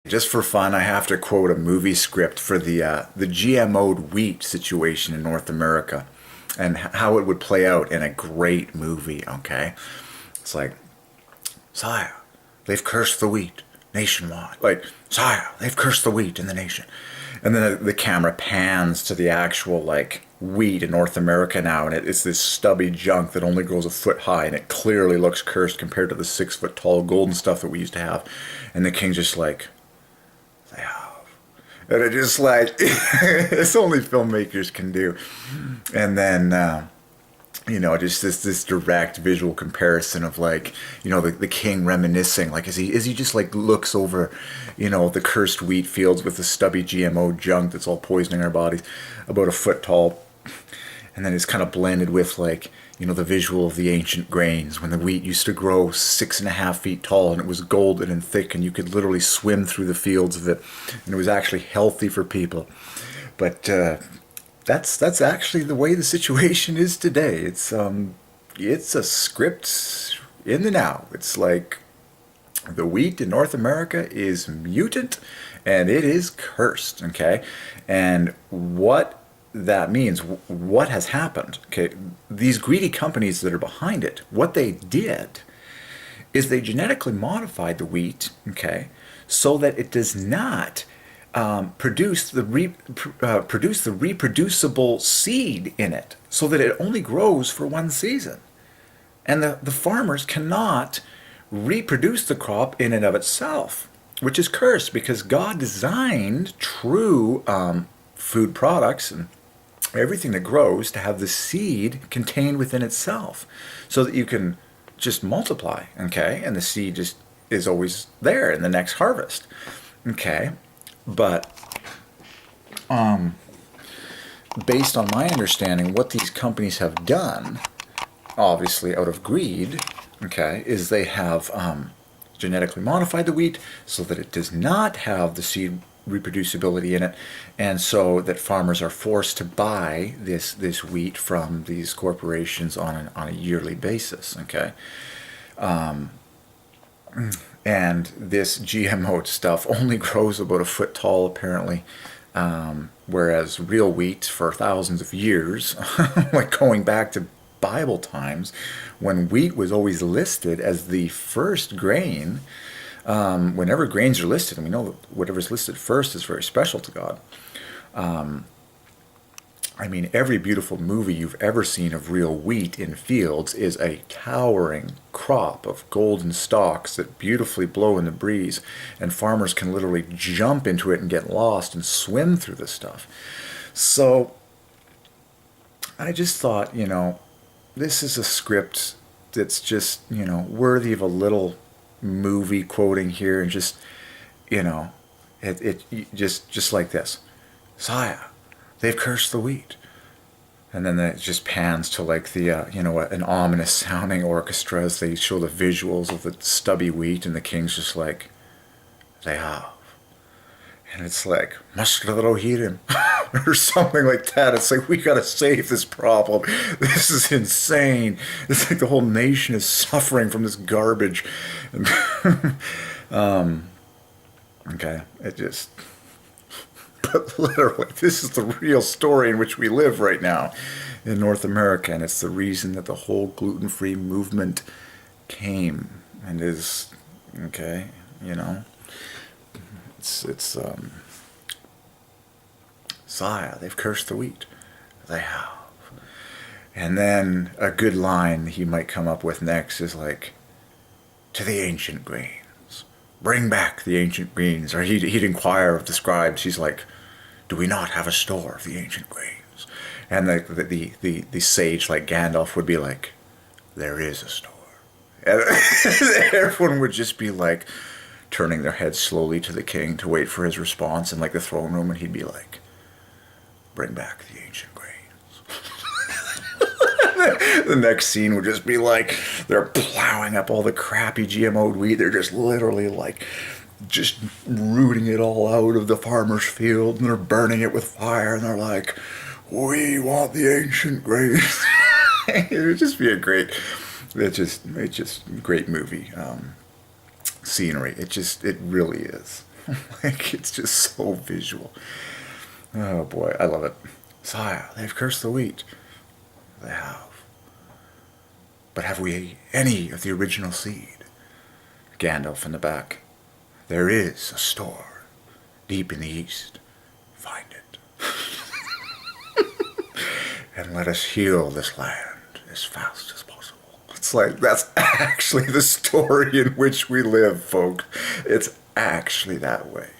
Just for fun, I have to quote a movie script for the GMO'd wheat situation in North America and how it would play out in a great movie, okay? It's like, Sire, they've cursed the wheat nationwide. Like, Sire, they've cursed the wheat in the nation. And then the camera pans to the actual, like, wheat in North America now, and it's this stubby junk that only grows a foot high, and it clearly looks cursed compared to the 6 foot tall golden stuff that we used to have. And the king's just like, they have. And it just like, it's only filmmakers can do. And then, just this direct visual comparison of like, the king reminiscing, like, as he just like looks over, the cursed wheat fields with the stubby GMO junk that's all poisoning our bodies, about a foot tall. And then it's kind of blended with like, the visual of the ancient grains when the wheat used to grow 6.5 feet tall and it was golden and thick and you could literally swim through the fields of it and it was actually healthy for people. But that's actually the way the situation is today. It's a script in the now. It's like the wheat in North America is mutant and it is cursed, okay? And what that means, what has happened, okay? These greedy companies that are behind it, what they did is they genetically modified the wheat, okay, so that it does not produce the reproducible seed in it, so that it only grows for one season. And the farmers cannot reproduce the crop in and of itself, which is cursed because God designed true food products and everything that grows to have the seed contained within itself so that you can just multiply, okay? And the seed just is always there in the next harvest, okay? But based on my understanding, what these companies have done, obviously out of greed, okay, is they have genetically modified the wheat so that it does not have the seed reproducibility in it, and so that farmers are forced to buy this wheat from these corporations on a yearly basis, okay? And this GMO stuff only grows about a foot tall, apparently, whereas real wheat for thousands of years, like going back to Bible times, when wheat was always listed as the first grain. Whenever grains are listed, and we know that whatever's listed first is very special to God. I mean, every beautiful movie you've ever seen of real wheat in fields is a towering crop of golden stalks that beautifully blow in the breeze, and farmers can literally jump into it and get lost and swim through this stuff. So I just thought, this is a script that's just, worthy of a little movie quoting here, and just, just like this. Sire, they've cursed the wheat. And then it just pans to like the, an ominous sounding orchestra as they show the visuals of the stubby wheat, and the king's just like, they have. And it's like, Mashkadarohirim, or something like that. It's like, we gotta save this problem. This is insane. It's like the whole nation is suffering from this garbage. Okay, it just... But literally, this is the real story in which we live right now in North America, and it's the reason that the whole gluten-free movement came and is, okay, it's Sire, they've cursed the wheat. They have. And then a good line he might come up with next is like, to the ancient grains. Bring back the ancient grains. Or he'd inquire of the scribes. He's like, do we not have a store of the ancient grains? And the sage like Gandalf would be like, there is a store. And everyone would just be like, turning their heads slowly to the king to wait for his response in like the throne room, and he'd be like, bring back the ancient grains. The next scene would just be like, they're plowing up all the crappy GMO'd wheat. They're just literally like, just rooting it all out of the farmer's field, and they're burning it with fire, and they're like, we want the ancient grains. It would just be a great, it's just great movie. Scenery. It really is. Like, it's just so visual. Oh boy, I love it. Sire, they've cursed the wheat. They have. But have we any of the original seed? Gandalf in the back. There is a store deep in the east. Find it. And let us heal this land as fast as possible. It's like, that's actually the story in which we live, folks. It's actually that way.